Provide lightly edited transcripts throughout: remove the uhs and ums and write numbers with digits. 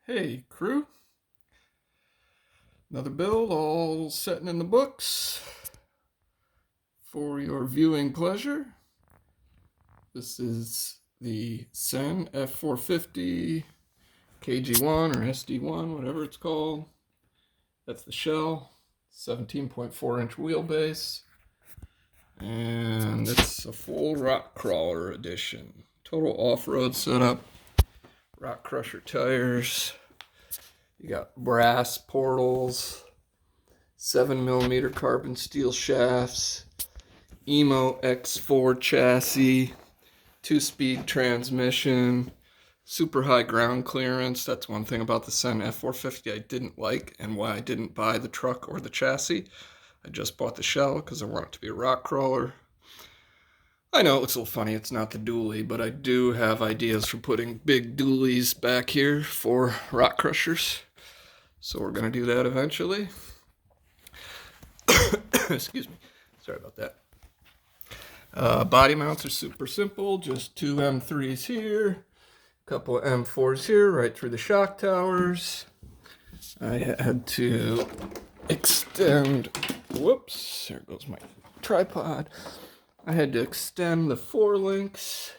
Hey crew, another build all setting in the books for your viewing pleasure. This is the CEN F450 KG1 or SD1, whatever it's called. That's the shell, 17.4 inch wheelbase, and it's a full rock crawler edition. Total off-road setup, rock crusher tires. You got brass portals, 7mm carbon steel shafts, EMO X4 chassis, 2-speed transmission, super high ground clearance. That's one thing about the CEN F450 I didn't like, and why I didn't buy the truck or the chassis. I just bought the shell because I want it to be a rock crawler. I know it looks a little funny, it's not the dually, but I do have ideas for putting big dualies back here for rock crushers. So we're going to do that eventually. Excuse me. Sorry about that. Body mounts are super simple. Just two M3s here. A couple of M4s here right through the shock towers. I had to extend... Whoops. There goes my tripod. I had to extend the 4 links.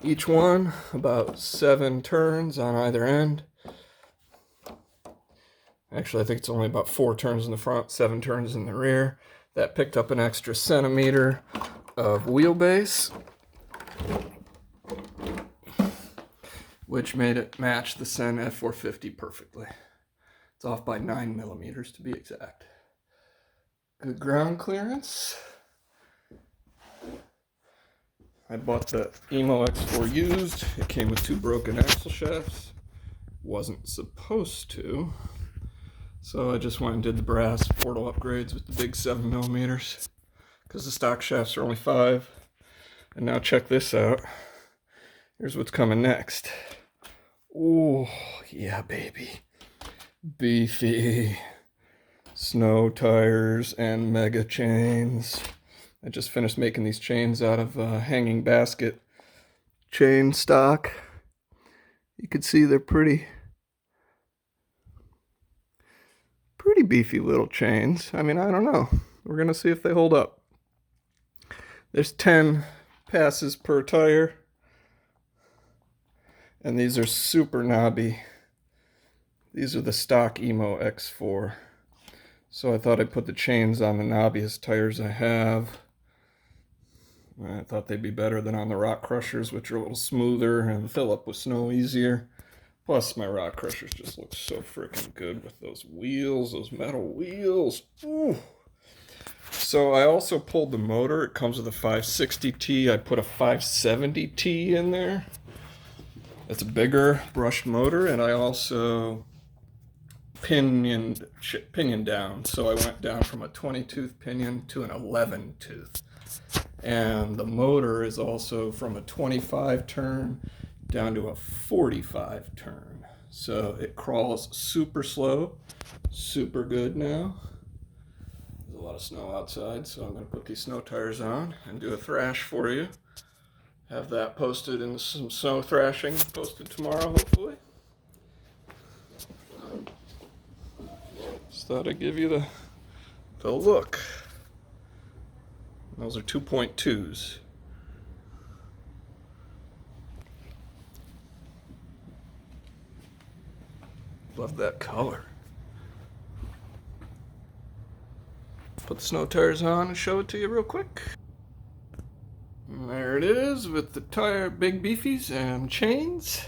Each one about 7 turns on either end. Actually, I think it's only about 4 turns in the front, 7 turns in the rear. That picked up an extra centimeter of wheelbase, which made it match the CEN F450 perfectly. It's off by 9mm to be exact. Good ground clearance. I bought the EMO X4 used. It came with 2 broken axle shafts. Wasn't supposed to. So I just went and did the brass portal upgrades with the big 7mm. Because the stock shafts are only 5. And now check this out. Here's what's coming next. Oh, yeah, baby. Beefy. Snow tires and mega chains. I just finished making these chains out of hanging basket chain stock. You can see they're pretty beefy little chains. I mean, I don't know. We're going to see if they hold up. There's 10 passes per tire. And these are super knobby. These are the stock EMO X4. So I thought I'd put the chains on the knobbiest tires I have. I thought they'd be better than on the rock crushers, which are a little smoother and fill up with snow easier. Plus, my rock crushers just look so freaking good with those wheels, those metal wheels. Ooh. So I also pulled the motor. It comes with a 560T. I put a 570T in there. It's a bigger brushed motor, and I also pinion down. So I went down from a 20-tooth pinion to an 11-tooth. And the motor is also from a 25 turn down to a 45 turn. So it crawls super slow, super good now. There's a lot of snow outside, so I'm going to put these snow tires on and do a thrash for you. Have that posted in some snow thrashing posted tomorrow, hopefully. Just thought I'd give you the look. Those are 2.2s. Love that color. Put the snow tires on and show it to you real quick. And there it is with the tire, big beefies and chains.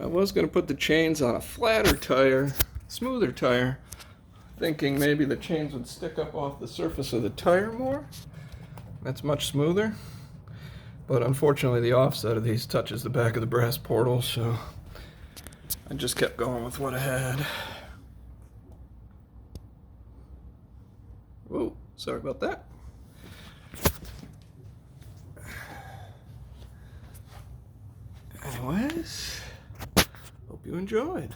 I was going to put the chains on a flatter tire, smoother tire, thinking maybe the chains would stick up off the surface of the tire more. That's much smoother. But unfortunately the offset of these touches the back of the brass portal, so I just kept going with what I had. Whoa, sorry about that. Anyways, hope you enjoyed.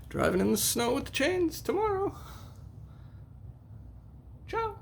Driving in the snow with the chains tomorrow. Ciao.